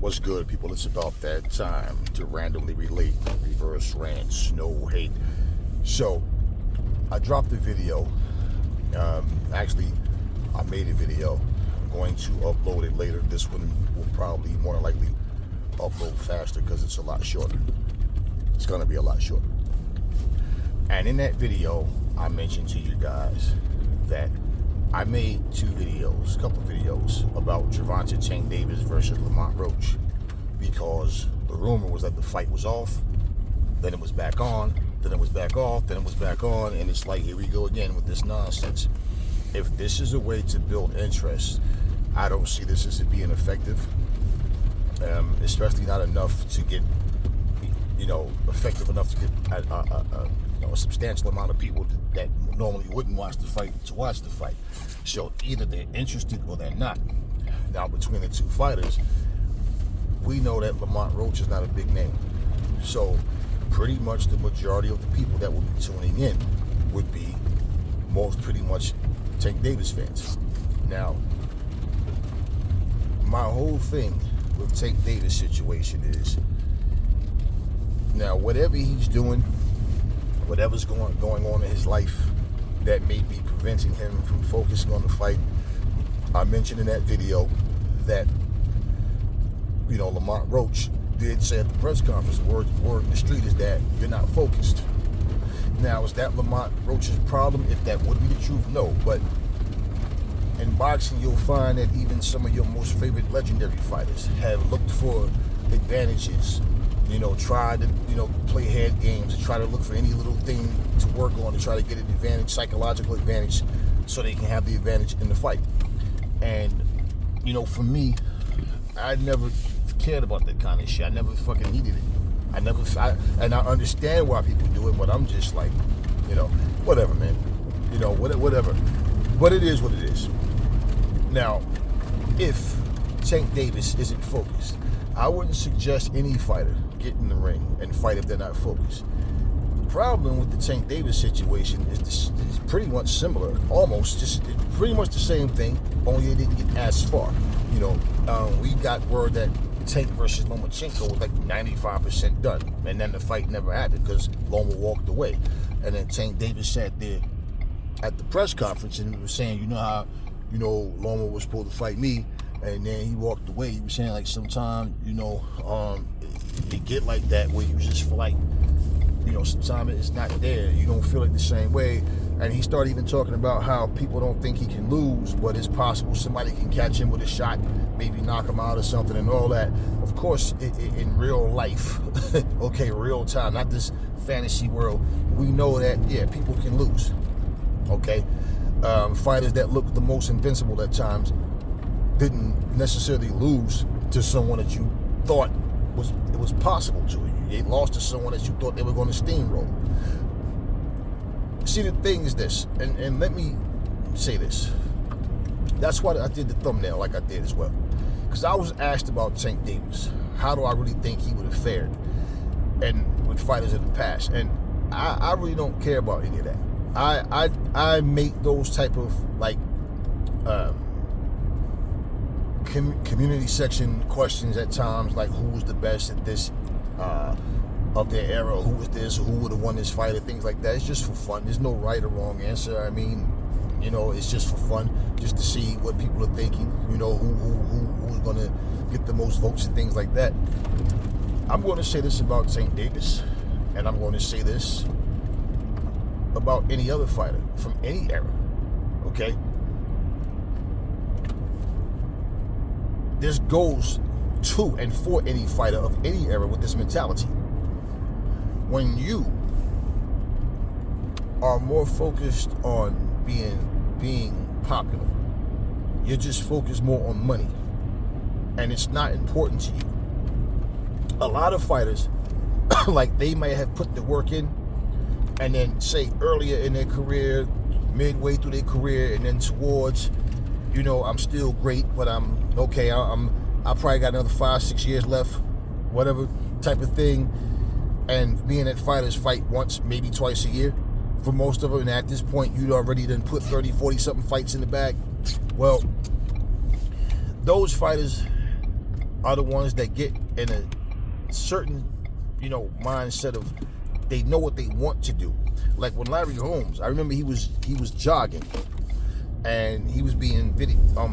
What's good, people? It's about that time to randomly relate, reverse rants, no hate. So, I dropped a video. Actually, I made a video. I'm going to upload it later. This one will probably more than likely upload faster because it's a lot shorter. It's going to be a lot shorter. And in that video, I mentioned to you guys that I made a couple videos about Gervanta Tank Davis versus Lamont Roach, because the rumor was that the fight was off, then it was back on, then it was back off, then it was back on, and it's like, here we go again with this nonsense. If this is a way to build interest, I don't see this as being effective, especially not enough to get, effective enough to get a substantial amount of people that normally wouldn't watch the fight to watch the fight. So either they're interested or they're not. Now, between the two fighters, we know that Lamont Roach is not a big name. So pretty much the majority of the people that will be tuning in would be pretty much Tank Davis fans. Now, my whole thing with Tank Davis situation is, now whatever he's doing, whatever's going on in his life that may be preventing him from focusing on the fight, I mentioned in that video that, Lamont Roach did say at the press conference, the word in the street is that you're not focused. Now, is that Lamont Roach's problem? If that would be the truth, no. But in boxing, you'll find that even some of your most favorite legendary fighters have looked for advantages, tried to, play head games and try to look for any little thing to work on to try to get an advantage, psychological advantage, so they can have the advantage in the fight. And, for me, I never cared about that kind of shit. I never fucking needed it. And I understand why people do it, but I'm just like, whatever, man. Whatever. But it is what it is. Now, if Tank Davis isn't focused, I wouldn't suggest any fighter get in the ring and fight if they're not focused. The problem with the Tank Davis situation is pretty much similar, almost pretty much the same thing, only it didn't get as far. We got word that Tank versus Lomachenko was like 95% done, and then the fight never happened because Loma walked away. And then Tank Davis sat there at the press conference and he was saying, Loma was supposed to fight me, and then he walked away. He was saying, like, sometimes, it get like that where you just feel like, sometimes it's not there. You don't feel it the same way. And he started even talking about how people don't think he can lose, but it's possible somebody can catch him with a shot, maybe knock him out or something and all that. Of course, in real life, okay, real time, not this fantasy world, we know that, yeah, people can lose, okay? Fighters that look the most invincible at times didn't necessarily lose to someone that you thought it was possible to. They lost to someone that you thought they were going to steamroll. See, the thing is this, and let me say this. That's why I did the thumbnail like I did as well. Because I was asked about Tank Davis. How do I really think he would have fared and with fighters in the past? And I really don't care about any of that. I make those type of, like, community section questions at times, like who was the best at this of their era, who was this, who would have won this fight, or things like that. It's just for fun. There's no right or wrong answer. I mean, it's just for fun, just to see what people are thinking, who's going to get the most votes and things like that. I'm going to say this about Tank Davis, and I'm going to say this about any other fighter from any era, okay? This goes to and for any fighter of any era with this mentality. When you are more focused on being popular, you're just focused more on money, and it's not important to you. A lot of fighters, like, they may have put the work in, and then say earlier in their career, midway through their career, and then towards, I'm still great, but I'm okay. I probably got another 5-6 years left, whatever type of thing. And being that fighters fight once, maybe twice a year for most of them, and at this point you'd already done put 30, 40 something fights in the bag. Well, those fighters are the ones that get in a certain, mindset of they know what they want to do. Like when Larry Holmes, I remember he was jogging and he was being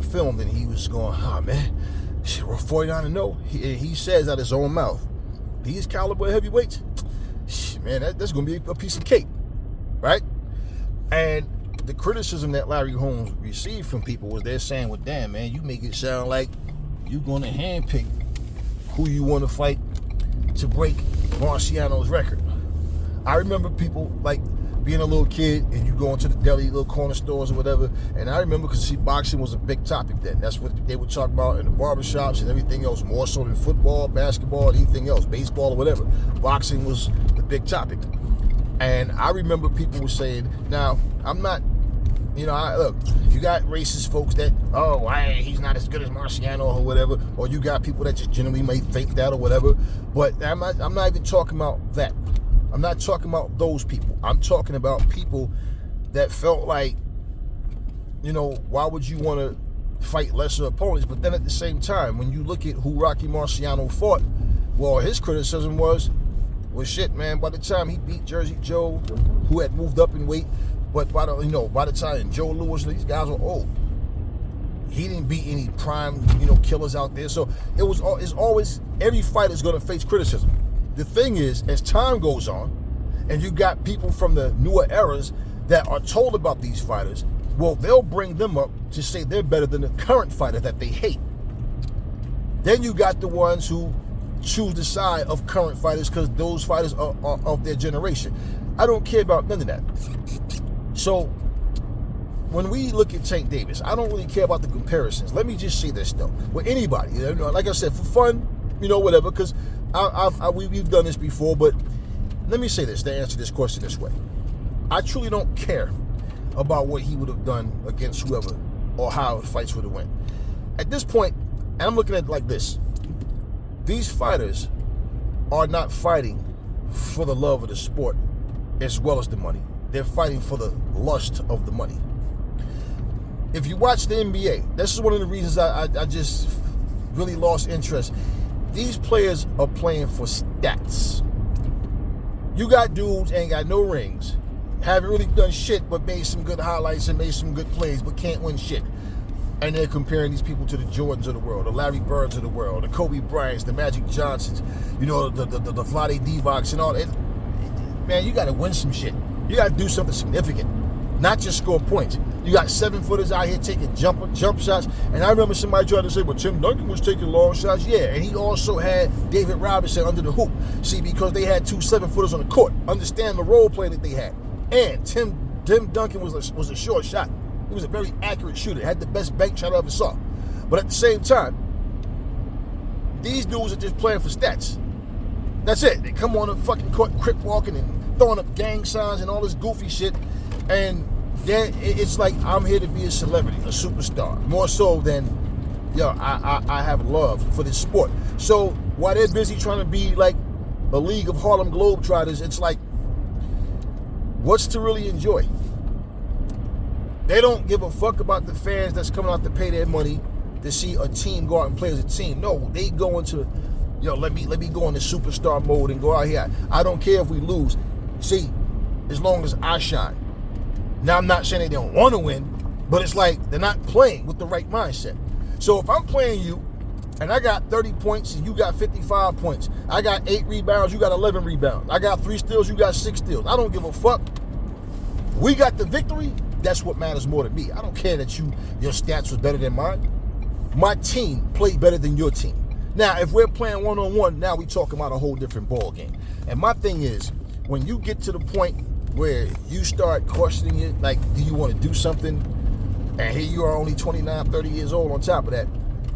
filmed, and he was going, "Oh man, shit, we're 49-0." He says out his own mouth, "These caliber heavyweights, man, that's gonna be a piece of cake," right? And the criticism that Larry Holmes received from people was they're saying, "Well, damn, man, you make it sound like you're going to handpick who you want to fight to break Marciano's record." I remember people like being a little kid and you go into the deli, little corner stores or whatever, and I remember because boxing was a big topic then. That's what they would talk about in the barbershops and everything else, more so than football, basketball, anything else, baseball or whatever. Boxing was the big topic. And I remember people were saying, now, I'm not, look, you got racist folks that, he's not as good as Marciano or whatever, or you got people that just generally may think that or whatever, but I'm not even talking about that. I'm not talking about those people. I'm talking about people that felt like, why would you want to fight lesser opponents? But then at the same time, when you look at who Rocky Marciano fought, well, his criticism was, well, shit, man, by the time he beat Jersey Joe, who had moved up in weight, but by the time Joe Louis, these guys were old. He didn't beat any prime, killers out there. So it's always, every fighter's going to face criticism. The thing is, as time goes on, and you got people from the newer eras that are told about these fighters, well, they'll bring them up to say they're better than the current fighter that they hate. Then you got the ones who choose the side of current fighters because those fighters are of their generation. I don't care about none of that. So when we look at Tank Davis, I don't really care about the comparisons. Let me just say this though, with anybody, like I said, for fun, whatever, because we've done this before, but let me say this to answer this question this way. I truly don't care about what he would have done against whoever or how fights would have went. At this point, and I'm looking at it like this, these fighters are not fighting for the love of the sport as well as the money. They're fighting for the lust of the money. If you watch the NBA, this is one of the reasons I just really lost interest. These players are playing for stats. You got dudes ain't got no rings, haven't really done shit, but made some good highlights and made some good plays, but can't win shit. And they're comparing these people to the Jordans of the world, the Larry Birds of the world, the Kobe Bryants, the Magic Johnsons, the Vlade Divacs and all that. Man, you got to win some shit. You got to do something significant, not just score points. You got 7-footers out here taking jump shots. And I remember somebody tried to say, well, Tim Duncan was taking long shots. Yeah, and he also had David Robinson under the hoop. See, because they had 2 7-footers on the court. Understand the role play that they had. And Tim Duncan was a short shot. He was a very accurate shooter. Had the best bank shot I ever saw. But at the same time, these dudes are just playing for stats. That's it. They come on the fucking court, crip walking and throwing up gang signs and all this goofy shit. And then it's like, I'm here to be a celebrity, a superstar. More so than, I have love for this sport. So while they're busy trying to be like a league of Harlem Globetrotters, it's like, what's to really enjoy? They don't give a fuck about the fans that's coming out to pay their money to see a team go out and play as a team. No, they go into, let me go into superstar mode and go out here. I don't care if we lose. See, as long as I shine. Now, I'm not saying they don't want to win, but it's like they're not playing with the right mindset. So if I'm playing you and I got 30 points and you got 55 points, I got 8 rebounds, you got 11 rebounds, I got 3 steals, you got 6 steals. I don't give a fuck. We got the victory. That's what matters more to me. I don't care that your stats was better than mine. My team played better than your team. Now, if we're playing one-on-one, now we talking about a whole different ball game. And my thing is, when you get to the point where you start questioning it, like, do you want to do something? And here you are only 29, 30 years old on top of that.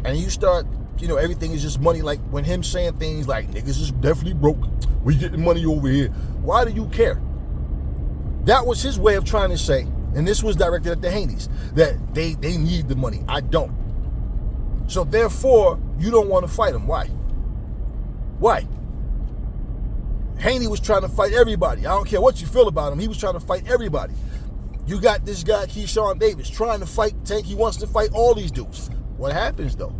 And you start, everything is just money. Like when him saying things like, niggas is definitely broke. We getting money over here. Why do you care? That was his way of trying to say, and this was directed at the Haneys, that they need the money. I don't. So therefore, you don't want to fight him. Why? Why? Haney was trying to fight everybody. I don't care what you feel about him. He was trying to fight everybody. You got this guy, Keyshawn Davis, trying to fight Tank. He wants to fight all these dudes. What happens, though?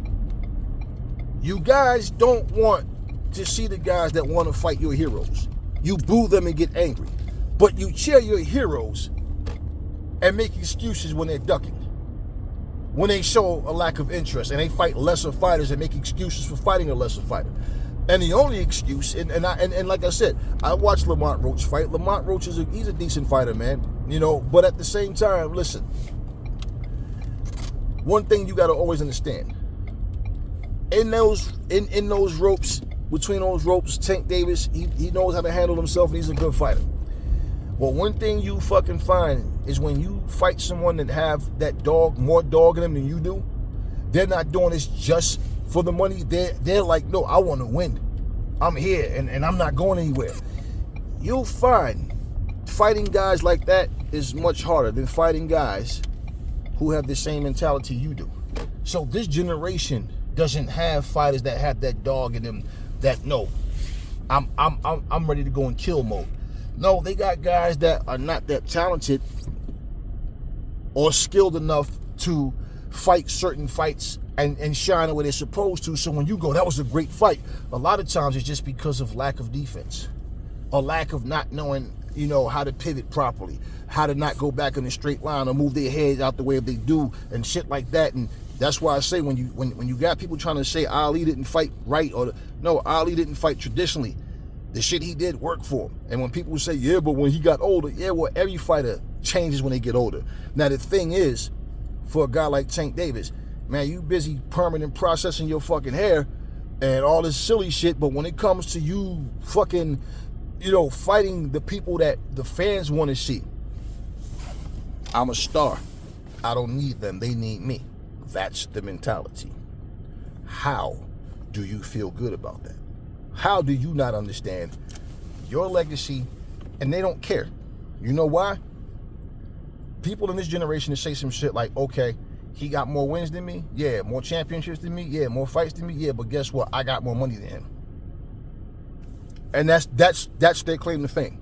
You guys don't want to see the guys that want to fight your heroes. You boo them and get angry. But you cheer your heroes and make excuses when they're ducking. When they show a lack of interest and they fight lesser fighters and make excuses for fighting a lesser fighter. And the only excuse, and like I said, I watched Lamont Roach fight. Lamont Roach he's a decent fighter, man. You know, but at the same time, listen. One thing you gotta always understand. In those ropes, between those ropes, Tank Davis, he knows how to handle himself and he's a good fighter. Well, one thing you fucking find is when you fight someone that have that more dog in them than you do, they're not doing this just for the money. They're like, no, I want to win. I'm here and I'm not going anywhere. You'll find fighting guys like that is much harder than fighting guys who have the same mentality you do. So this generation doesn't have fighters that have that dog in them that no, I'm ready to go in kill mode. No, they got guys that are not that talented or skilled enough to fight certain fights and shine the way they're supposed to. So when you go, that was a great fight, a lot of times it's just because of lack of defense, a lack of not knowing, you know, how to pivot properly, how to not go back in a straight line or move their heads out the way they do and shit like that. And that's why I say when you got people trying to say Ali didn't fight right no, Ali didn't fight traditionally. The shit he did worked for him. And when people say, yeah, but when he got older, yeah, well, every fighter changes when they get older. Now, the thing is, for a guy like Tank Davis, man, you busy permanent processing your fucking hair and all this silly shit, but when it comes to you fucking, you know, fighting the people that the fans want to see, I'm a star. I don't need them. They need me. That's the mentality. How do you feel good about that? How do you not understand your legacy and they don't care? You know why? People in this generation that say some shit like, okay, he got more wins than me. Yeah, more championships than me. Yeah, more fights than me. Yeah, but guess what? I got more money than him. And that's their claim to fame.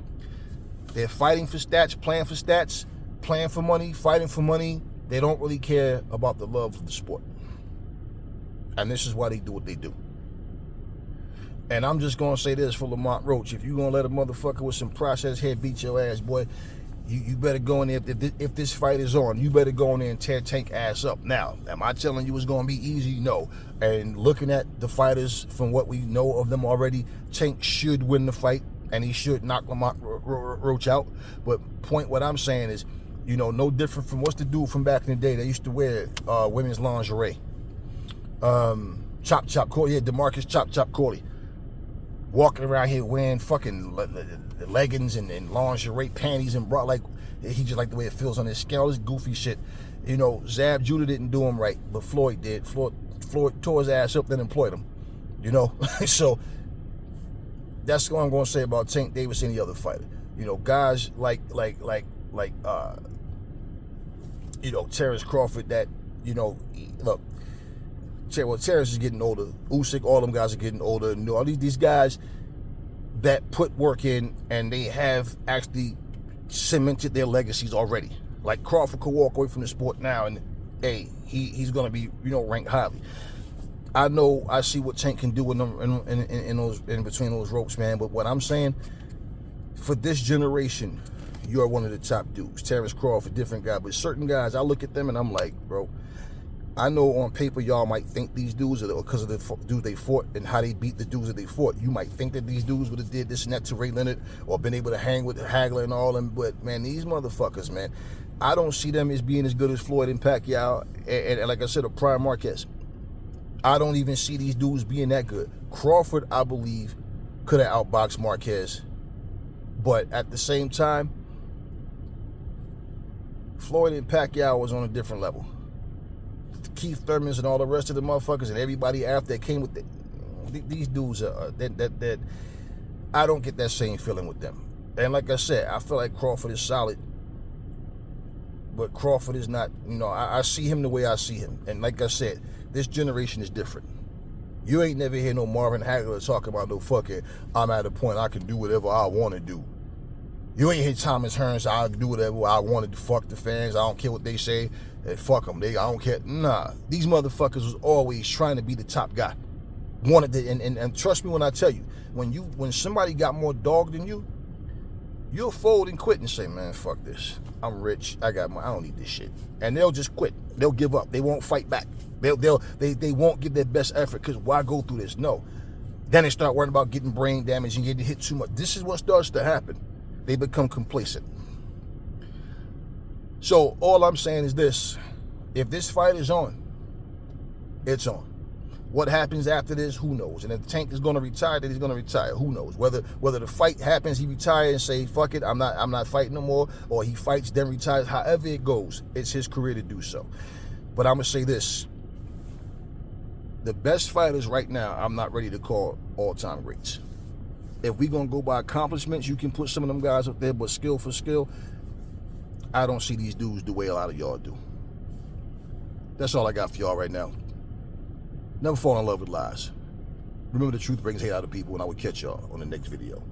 They're fighting for stats, playing for money, fighting for money. They don't really care about the love of the sport. And this is why they do what they do. And I'm just going to say this for Lamont Roach. If you're going to let a motherfucker with some processed head beat your ass, boy, you better go in there. If this fight is on, you better go in there and tear Tank ass up. Now, am I telling you it's going to be easy? No. And looking at the fighters from what we know of them already, Tank should win the fight, and he should knock Lamont Roach out. But what I'm saying is, you know, no different from what's the dude from back in the day that used to wear women's lingerie. Chop Corley, yeah, DeMarcus Chop Corley. Walking around here wearing fucking leggings and lingerie panties and bra, like he just like the way it feels on his skin, all this goofy shit. You know, Zab Judah didn't do him right, but Floyd did. Floyd tore his ass up, then employed him. You know, so that's what I'm going to say about Tank Davis and the other fighter. You know, guys like you know, Terrence Crawford that, you know, look. Well, Terrence is getting older. Usyk, all them guys are getting older. You know, all these guys that put work in and they have actually cemented their legacies already. Like Crawford could walk away from the sport now and, hey, he's going to be, you know, ranked highly. I see what Tank can do in between those ropes, man. But what I'm saying, for this generation, you're one of the top dudes. Terrence Crawford, different guy. But certain guys, I look at them and I'm like, bro, I know on paper y'all might think these dudes are because of the dudes they fought and how they beat the dudes that they fought. You might think that these dudes would have did this and that to Ray Leonard or been able to hang with Hagler and all them. But, man, these motherfuckers, man, I don't see them as being as good as Floyd and Pacquiao and like I said, a Prime Marquez. I don't even see these dudes being that good. Crawford, I believe, could have outboxed Marquez. But at the same time, Floyd and Pacquiao was on a different level. Keith Thurmans and all the rest of the motherfuckers and everybody after that came with it. These dudes are that I don't get that same feeling with them. And like I said, I feel like Crawford is solid, but Crawford is not, you know, I see him the way I see him. And like I said, this generation is different. You ain't never hear no Marvin Hagler talk about no fucking, I'm at a point I can do whatever I want to do. You ain't hear Thomas Hearns, I'll do whatever I wanted to, fuck the fans, I don't care what they say, and fuck them, I don't care. Nah, these motherfuckers was always trying to be the top guy. wanted to, and trust me when I tell you, when somebody got more dog than you, you'll fold and quit and say, man, fuck this. I'm rich. I don't need this shit. And they'll just quit. They'll give up. They won't fight back. They won't give their best effort, because why go through this? No. Then they start worrying about getting brain damage and getting hit too much. This is what starts to happen. They become complacent. So all I'm saying is this: if this fight is on, it's on. What happens after this, who knows? And if Tank is going to retire, then he's going to retire. Who knows? Whether the fight happens, he retires and say, fuck it, I'm not fighting no more, or he fights, then retires. However it goes, it's his career to do so. But I'm going to say this: the best fighters right now, I'm not ready to call all-time greats. If we're going to go by accomplishments, you can put some of them guys up there, but skill for skill, I don't see these dudes the way a lot of y'all do. That's all I got for y'all right now. Never fall in love with lies. Remember, the truth brings hate out of people, and I will catch y'all on the next video.